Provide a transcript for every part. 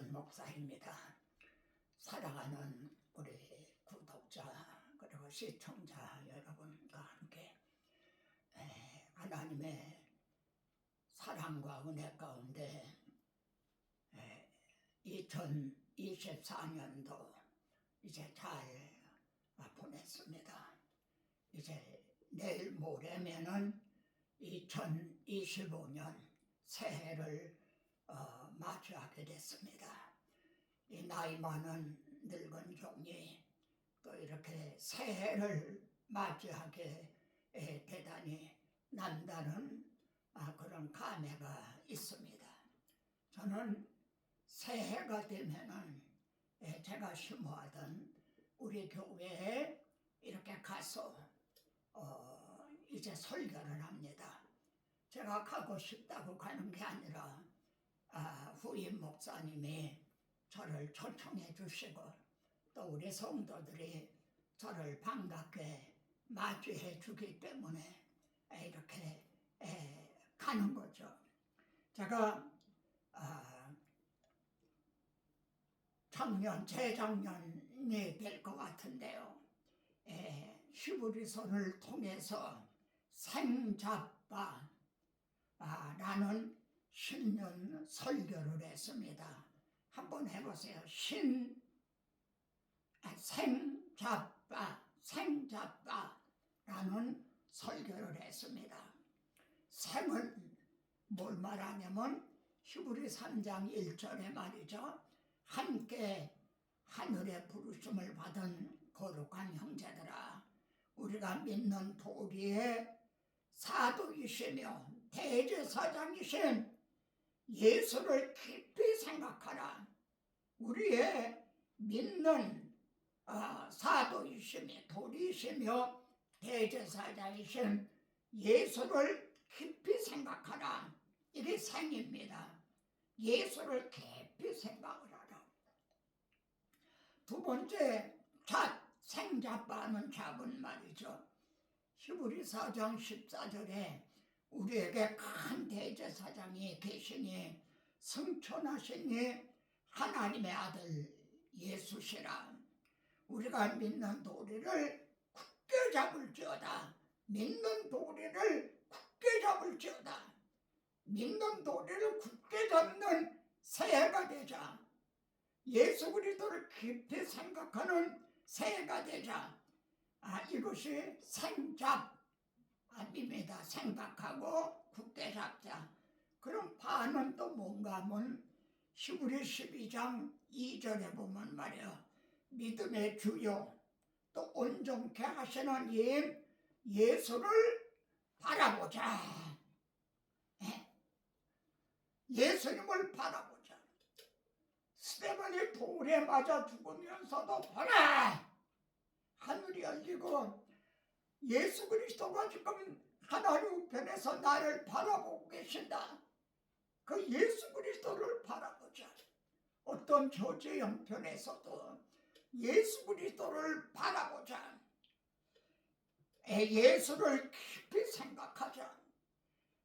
김성근 목사입니다. 사랑하는 우리 구독자 그리고 시청자 여러분과 함께 하나님의 사랑과 은혜 가운데 2024년도 이제 잘 보냈습니다. 이제 내일 모레면은 2025년 새해를 맞이하게 됐습니다. 이 나이 많은 늙은 종이 또 이렇게 새해를 맞이하게 대단히 남다른 그런 감회가 있습니다. 저는 새해가 되면은 제가 심호하던 우리 교회에 이렇게 가서 이제 설교를 합니다. 제가 가고 싶다고 가는 게 아니라 후임 목사님이 저를 초청해 주시고 또 우리 성도들이 저를 반갑게 맞이해 주기 때문에 이렇게 가는 거죠. 제가 재작년이 될 것 같은데요. 히브리서를 통해서 생잡바라는 신년 설교를 했습니다. 한번 해보세요. 생잡바라는 설교를 했습니다. 생은 뭘 말하냐면 히브리 3장 1절에 말이죠. 함께 하늘의 부르심을 받은 거룩한 형제들아, 우리가 믿는 도리의 사도이시며 대제사장이신 예수를 깊이 생각하라. 우리의 믿는 사도이시며 도리이시며 대제사장이신 예수를 깊이 생각하라. 이게 생입니다. 예수를 깊이 생각을 하라. 두 번째, 생잡바는 잡은 말이죠. 히브리 4장 14절에 우리에게 큰 대제사장이 계시니 승천하시니 하나님의 아들 예수시라. 우리가 믿는 도리를 굳게 잡을지어다. 믿는 도리를 굳게 잡을지어다. 믿는 도리를 굳게 잡는 새해가 되자. 예수 그리스도를 깊이 생각하는 새해가 되자. 이것이 생잡입니다. 생각하고 굳게 잡자. 그럼 바는 또 뭔가 하면 히브리 12장 2절에 보면 말이야. 믿음의 주요 또 온전케 하시는 이인 예수를 바라보자. 예수님을 바라보자. 스데반이 돌에 맞아 죽으면서도 보라! 하늘이 열리고 예수 그리스도가 지금 하나님 우편에서 나를 바라보고 계신다. 그 예수 그리스도를 바라보자. 어떤 저주의 형편에서도 예수 그리스도를 바라보자. 예수를 깊이 생각하자.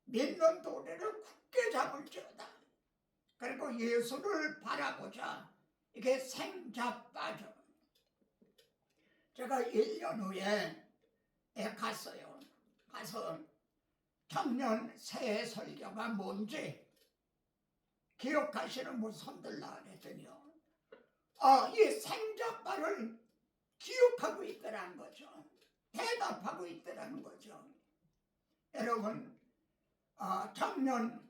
믿는 도리를 굳게 잡을지어다. 그리고 예수를 바라보자. 이게 생잡바죠. 제가 1년 후에 갔어요. 가서 작년 새해 설교가 뭔지 기억하시는 분 손들라 그랬더니요. 이 생잡바를 기억하고 있더라는 거죠. 대답하고 있더라는 거죠. 여러분, 작년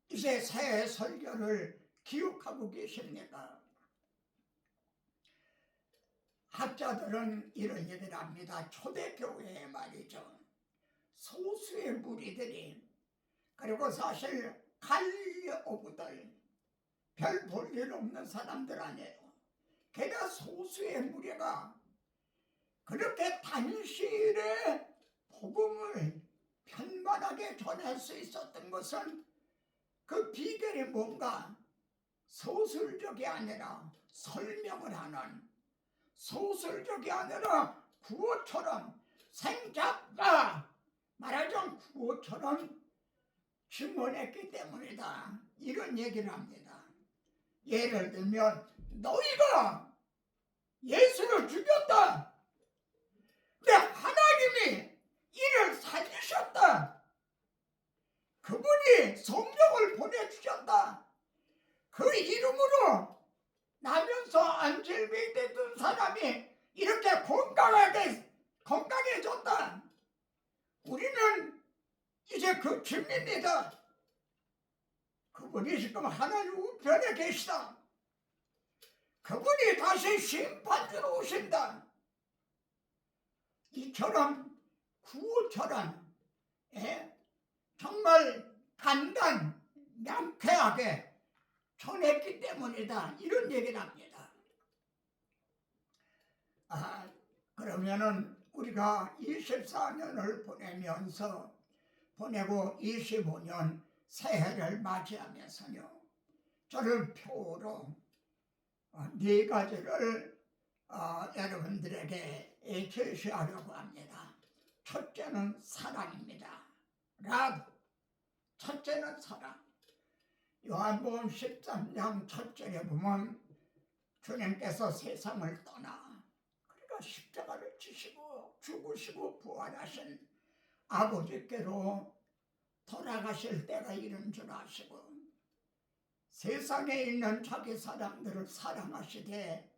이제 새해 설교를 기억하고 계십니까? 학자들은 이런 얘기를 합니다. 초대교회에 말이죠. 소수의 무리들이 그리고 사실 갈릴리 어부들 별 볼 일 없는 사람들 아니에요. 게다가 소수의 무리가 그렇게 단실에 복음을 편만하게 전할 수 있었던 것은 그 비결이 뭔가 소설적이 아니라 설명을 하는, 소설적이 아니라 구호처럼 생잡바 말하자면 구호처럼 증언했기 때문이다. 이런 얘기를 합니다. 예를 들면 너희가 예수를 죽였다. 근데 하나님이 이를 살리셨다. 그분이 성령을 보내주셨다. 그 이름으로 나면서 안질병이 됐던 사람이 이렇게 건강해졌다. 우리는 이제 그 증입니다. 그분이 지금 하나님 우편에 계시다. 그분이 다시 심판으로 오신다. 이처럼 구호처럼 정말 명쾌하게 전했기 때문이다. 이런 얘기를 합니다. 그러면은 우리가 24년을 보내고 25년 새해를 맞이하면서요. 저를 표로 네 가지를 여러분들에게 제시하려고 합니다. 첫째는 사랑입니다. 첫째는 사랑. 요한복음 13장 첫절에 보면 주님께서 세상을 떠나 그러니까 십자가를 지시고 죽으시고 부활하신 아버지께로 돌아가실 때가 이른 줄 아시고 세상에 있는 자기 사람들을 사랑하시되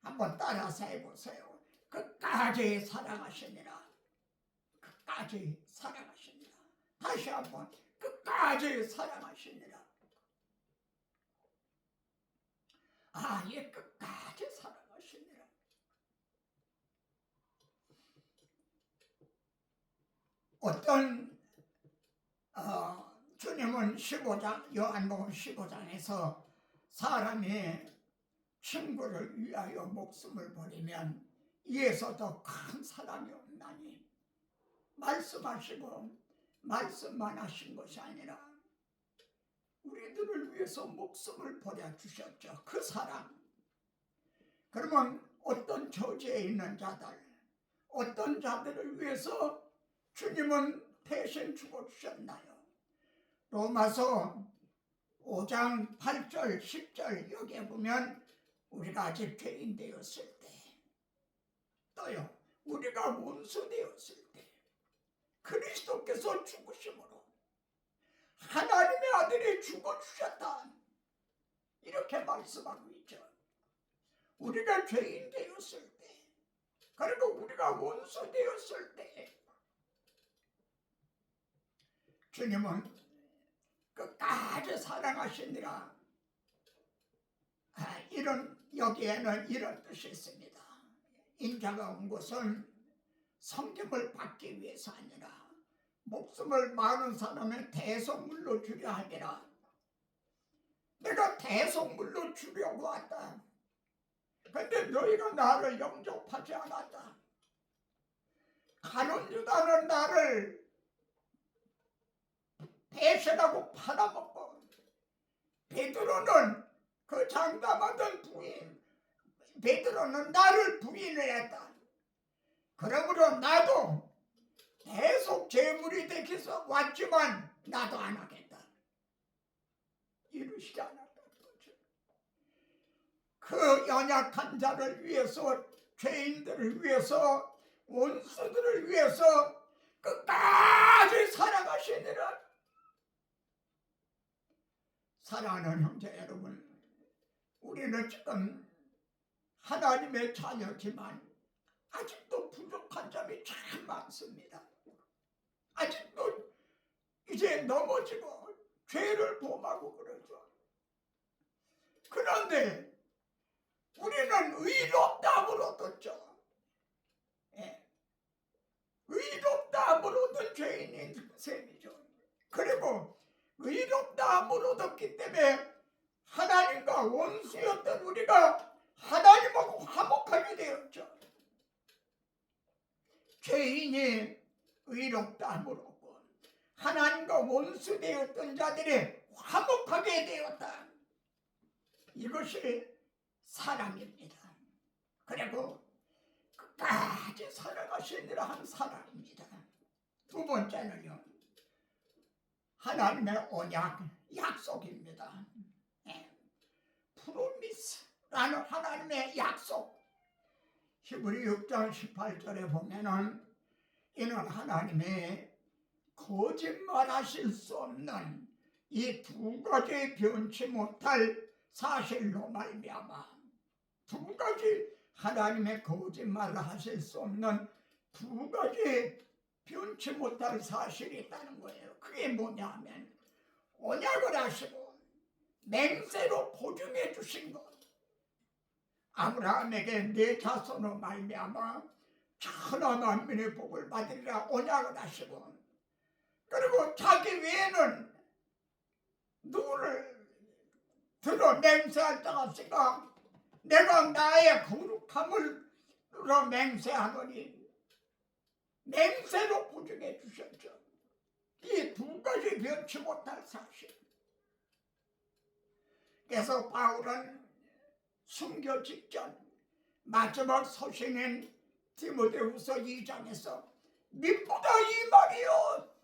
한번 따라서 해보세요. 끝까지 사랑하시니라. 끝까지 사랑하시니라. 다시 한번 끝까지 사랑하시니라. 예, 끝까지 사랑하시니라. 주님은 요한복음 15장에서 사람이 친구를 위하여 목숨을 버리면 이에서 더 큰 사랑이 없나니 말씀하시고 말씀만 하신 것이 아니라 우리들을 위해서 목숨을 버려주셨죠. 그 사랑. 그러면 어떤 처지에 있는 자들, 어떤 자들을 위해서 주님은 대신 죽어주셨나요? 로마서 5장 8절 10절 여기에 보면 우리가 아직 죄인 되었을 때, 또요 우리가 원수 되었을 때 그리스도께서 죽으심으로 하나님의 아들이 죽어주셨다. 이렇게 말씀하고 있죠. 우리가 죄인 되었을 때, 그리고 우리가 원수 되었을 때 주님은 끝까지 사랑하시니라. 여기에는 이런 뜻이 있습니다. 인자가 온 것은 성경을 받기 위해서 아니라 목숨을 많은 사람의 대속물로 주려 하니라. 내가 대속물로 주려고 왔다. 근데 너희가 나를 영접하지 않았다. 가룟 유다는 나를 배신하고 팔아먹고, 베드로는 그 장담하던 부인 베드로는 나를 부인을 했다. 그러므로 나도 계속 제물이 되기 위해서 왔지만 나도 안 하겠다. 이루시지 않았다는 거죠. 그 연약한 자를 위해서, 죄인들을 위해서, 원수들을 위해서 끝까지 사랑하시니라. 사랑하는 형제 여러분, 우리는 지금 하나님의 자녀지만 아직도 부족한 점이 참 많습니다. 아직도 이제 넘어지고 죄를 범하고 그러죠. 그런데 우리는 의롭다함을 얻었죠. 의롭다함을 얻은 죄인인 셈이죠. 그리고 의롭다함을 얻었기 때문에 하나님과 원수였던 우리가 하나님하고 화목하게 되었죠. 죄인이 의롭다함을 얻고 하나님과 원수되었던 자들이 화목하게 되었다. 이것이 사랑입니다. 그리고 끝까지 사랑하시느라 한 사랑입니다. 두 번째는요, 하나님의 언약, 약속입니다. 프로미스라는 하나님의 약속. 히브리 6장 18절에 보면은 이는 하나님의 거짓말하실 수 없는 이 두 가지 변치 못할 사실로 말미암아, 두 가지 하나님의 거짓말을 하실 수 없는 두 가지 변치 못할 사실이 있다는 거예요. 그게 뭐냐 하면 언약을 하시고 맹세로 보증해 주신 것. 아브라함에게 내 자손으로 말미암아 천하 만민의 복을 받으리라 언약을 하시고, 그리고 자기 외에는 누구를 들어 맹세할 자가 없으니까 내가 나의 거룩함을 들어 맹세하노니 맹세로 보증해 주셨죠. 이 두 가지 변치 못할 사실. 그래서 바울은 순교 직전 마지막 서신인 디모데후서 2장에서 믿보다 이 말이요,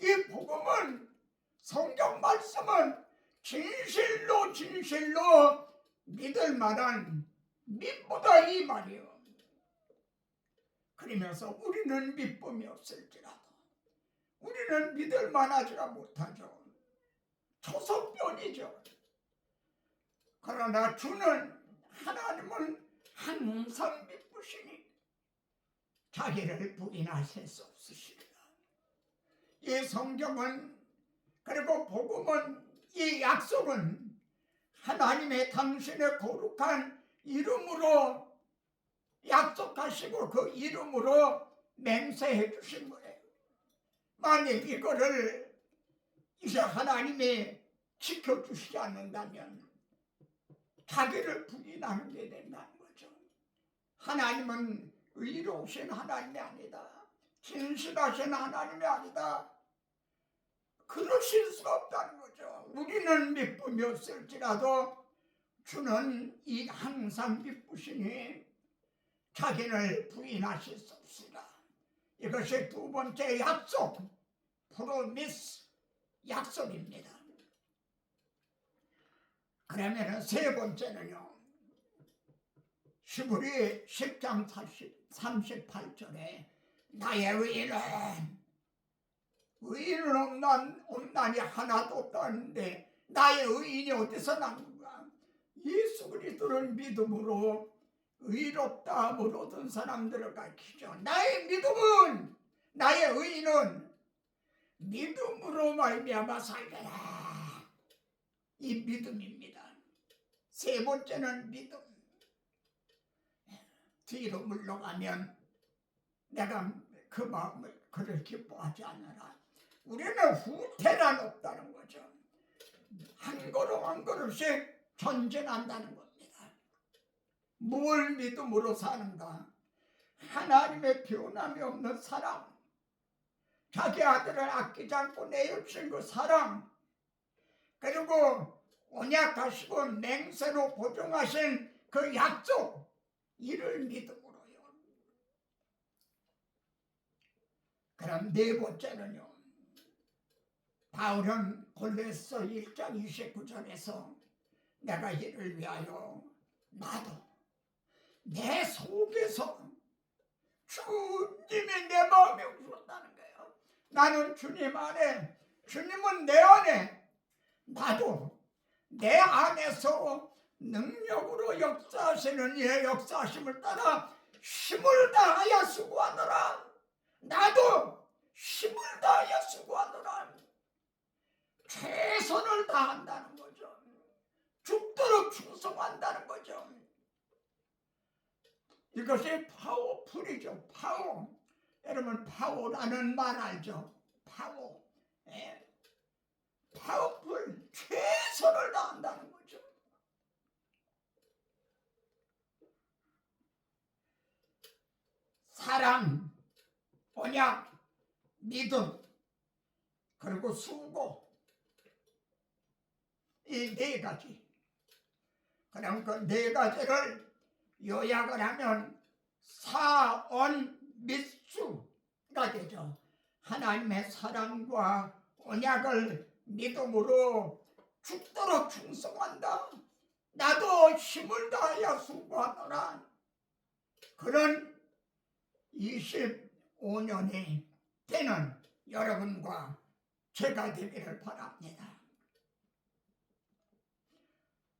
이 복음은, 성경 말씀은 진실로 믿을 만한 믿보다 이 말이요. 그러면서 우리는 믿음이 없을지라도 우리는 믿을 만하지가 못하죠. 초석변이죠. 그러나 주는, 하나님은 항상 믿으시니 자기를 부인하실 수 없으시리라. 이 성경은, 그리고 복음은, 이 약속은 하나님의 당신의 거룩한 이름으로 약속하시고 그 이름으로 맹세해 주신 거예요. 만약 이거를 이제 하나님이 지켜주시지 않는다면 자기를 부인하는 게 된다는 거죠. 하나님은 의로우신 하나님이 아니다. 진실하신 하나님이 아니다. 그러실 수가 없다는 거죠. 우리는 믿음이 없을지라도 주는 이 항상 믿으시니 자기를 부인하실 수 없습니다. 이것이 두 번째 약속, 프로미스, 약속입니다. 그러면 세 번째는요, 히브리 10장 38절에 나의 의인은 없나니 하나도 없다는데 나의 의인이 어디서 나는가? 예수 그리스도를 믿음으로 의롭다함을 얻은 사람들을 가르치죠. 나의 믿음은, 나의 의인은 믿음으로 말미암아 살리라. 이 믿음입니다. 세 번째는 믿음. 뒤로 물러가면 내가 그 마음을 그를 기뻐하지 않으라. 우리는 후퇴란 없다는 거죠. 한 걸음 한 걸음씩 전진한다는 겁니다. 뭘 믿음으로 사는가? 하나님의 변함이 없는 사랑, 자기 아들을 아끼지 않고 내어주신 그 사랑, 그리고 언약하시고 맹세로 보증하신 그 약속, 이를 믿음으로요. 그럼 네 번째는요, 바울은 골로새 1장 29절에서 내가 이를 위하여 나도 내 속에서 주님이 내 마음에 오셨다는 거예요. 나는 주님 안에, 주님은 내 안에, 나도 내 안에서 능력으로 역사하시는 이의 역사하심을 따라 힘을 다하여 수고하노라. 나도 힘을 다하여 수고하노라. 최선을 다한다는 거죠. 죽도록 충성한다는 거죠. 이것이 파워풀이죠. 파워. 여러분 파워라는 말 알죠? 파워. 파워풀. 최선을 다한다는 거죠. 사랑, 언약, 믿음, 그리고 수고. 이 네 가지. 그럼 그 네 가지를 요약을 하면 사언미수가 되죠. 하나님의 사랑과 언약을 믿음으로 죽도록 충성한다. 나도 힘을 다하여 수고하노라. 그런 25년이 되는 여러분과 제가 되기를 바랍니다.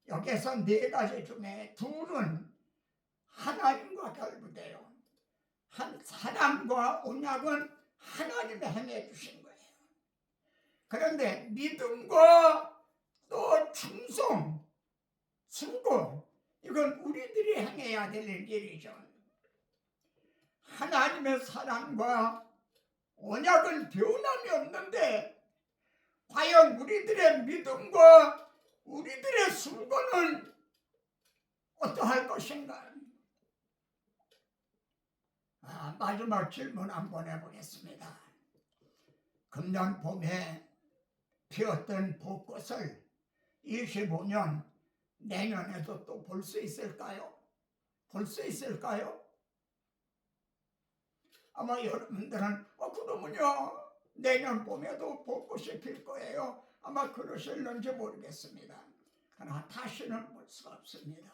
여기서 네 가지 중에 둘은 하나님과 결부돼요. 사랑과 언약은 하나님이 행해 주신 거예요. 그런데 믿음과 또 충성, 수고, 이건 우리들이 행해야 될 일이죠. 하나님의 사랑과 언약은 변함이 없는데 과연 우리들의 믿음과 우리들의 수고는 어떠할 것인가? 마지막 질문 한번 해보겠습니다. 금년 봄에 피었던 벚꽃을 25년 내년에도 또 볼 수 있을까요? 볼 수 있을까요? 아마 여러분들은 그러면요 내년 봄에도 벚꽃이 필 거예요. 아마 그러실는지 모르겠습니다. 그러나 다시는 볼 수가 없습니다.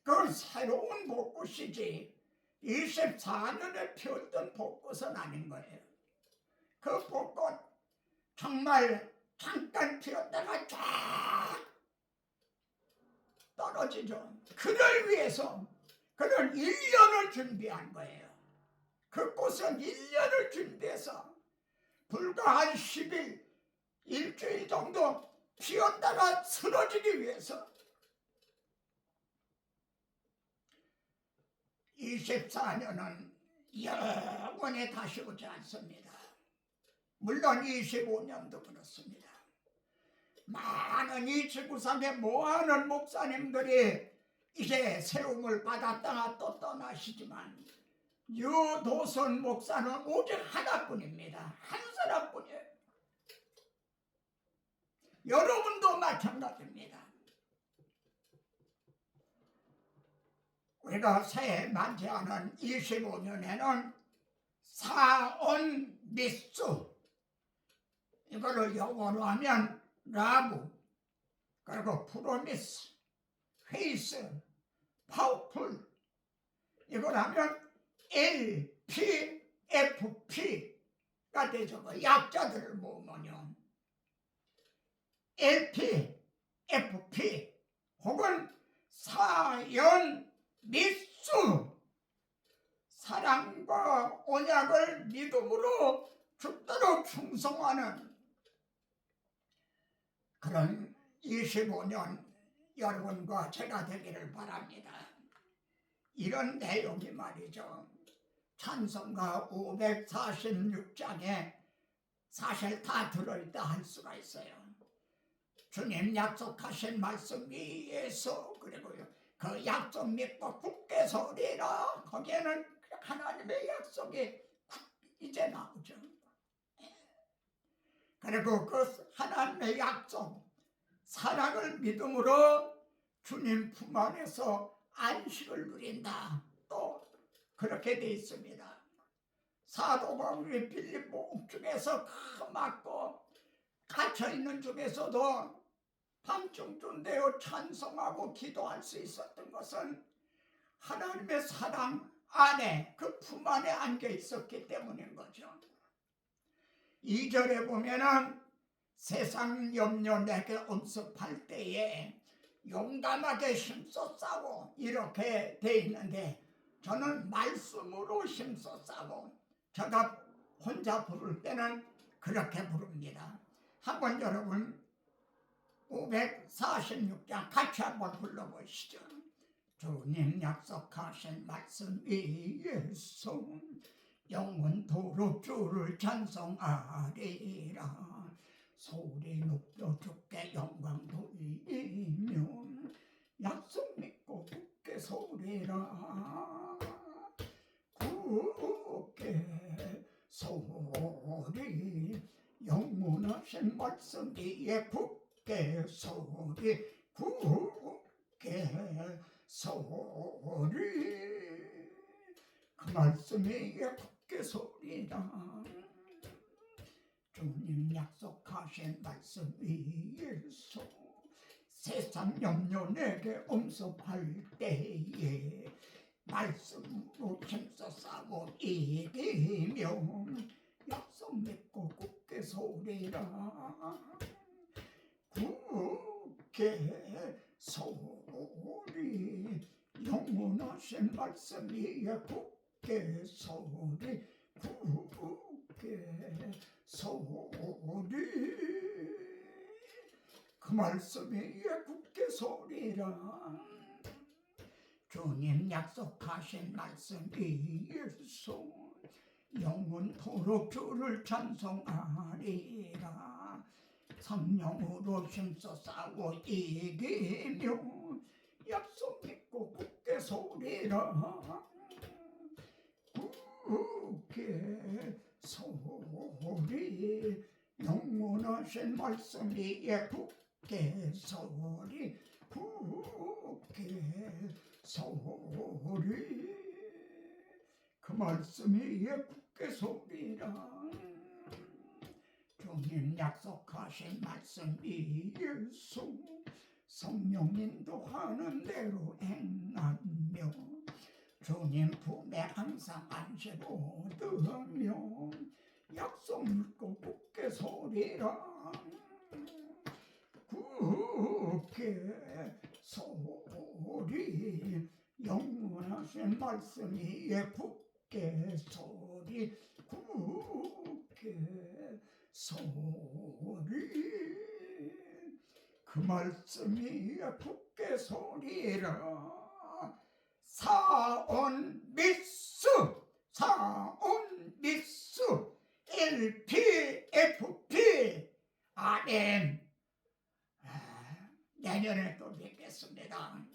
그건 새로운 벚꽃이지 24년에 피었던 벚꽃은 아닌 거예요. 그 벚꽃 정말 잠깐 피었다가 쫙 떨어지죠. 그를 위해서 그는 1년을 준비한 거예요. 그 꽃은 1년을 준비해서 불과 한 10일, 일주일 정도 피었다가 쓰러지기 위해서 24년은 영원히 다시 오지 않습니다. 물론 25년도 그렇습니다. 많은 이 지구상에 모아는 목사님들이 이제 세움을 받았다가 또 떠나시지만 유도선 목사는 오직 하나뿐입니다. 한 사람뿐이에요. 여러분도 마찬가지입니다. 우리가 새해 맞이하는 25년에는 사온 미수, 이거를 영어로 하면 라브, 그리고 프로미스, 페이스, 파워풀, 이걸 하면 LPFP가 되죠. 약자들을 모으면요. LP, FP 혹은 사연 미수, 사랑과 언약을 믿음으로 죽도록 충성하는 그런 25년 여러분과 제가 되기를 바랍니다. 이런 내용이 말이죠. 찬송가 546장에 사실 다 들어있다 할 수가 있어요. 주님 약속하신 말씀 위에서 그리고요 그 약속 믿고 굳게 서리라. 거기에는 하나님의 약속이 이제 나오죠. 그리고 그 하나님의 약속, 사랑을 믿음으로 주님 품 안에서 안식을 누린다. 또 그렇게 돼 있습니다. 사도 바울이 빌립보 옥중에서 맞고 갇혀있는 중에서도 밤중쯤 되어 찬송하고 기도할 수 있었던 것은 하나님의 사랑 안에 그 품 안에 안겨 있었기 때문인 거죠. 2절에 보면은 세상 염려 내게 엄습할 때에 용감하게 힘써 싸워 이렇게 돼 있는데 저는 말씀으로 힘써 싸워 제가 혼자 부를 때는 그렇게 부릅니다. 한번 여러분 546장 같이 한번 불러보시죠. 주님 약속하신 말씀 위에서 영원토록 주를 찬송하리라. 소리 높여 주께 영광 돌리며 약속 믿고 굳게 서리라. 굳게 서리 영원하신 말씀 위에 굳게 서리 굳게 서리 그 말씀 위에 굳게 서리라. 주님 약속하신 말씀 위에서 세상 염려 내게 엄습할 때에 말씀으로 힘써 싸워 이기며 약속 믿고 굳게 서리라. 굳게 서리 영원하신 말씀 위에 굳게 서리 굳게 서리 그 말씀 위에 굳게 서리라. 주님 약속하신 말씀 위에서 영원토록 주를 찬송하리라. 성령으로 힘써 싸워 이기며 약속 믿고 굳게 서리라. 굳게 서리 영원하신 말씀 위에 굳게 서리 굳게 서리 그 말씀 위에 굳게 서리라. 주님 약속하신 말씀 위에서 성령 인도하는 대로 행하며 주님 품에 항상 안식 얻으며 약속 믿고 굳게 서리라. 굳게 서리 영원하신 말씀 위에 굳게 서리 굳게 서리 그 말씀 위에 굳게 서리라. 사온 미수 LPFP 아멘. 내년에 또 뵙겠습니다.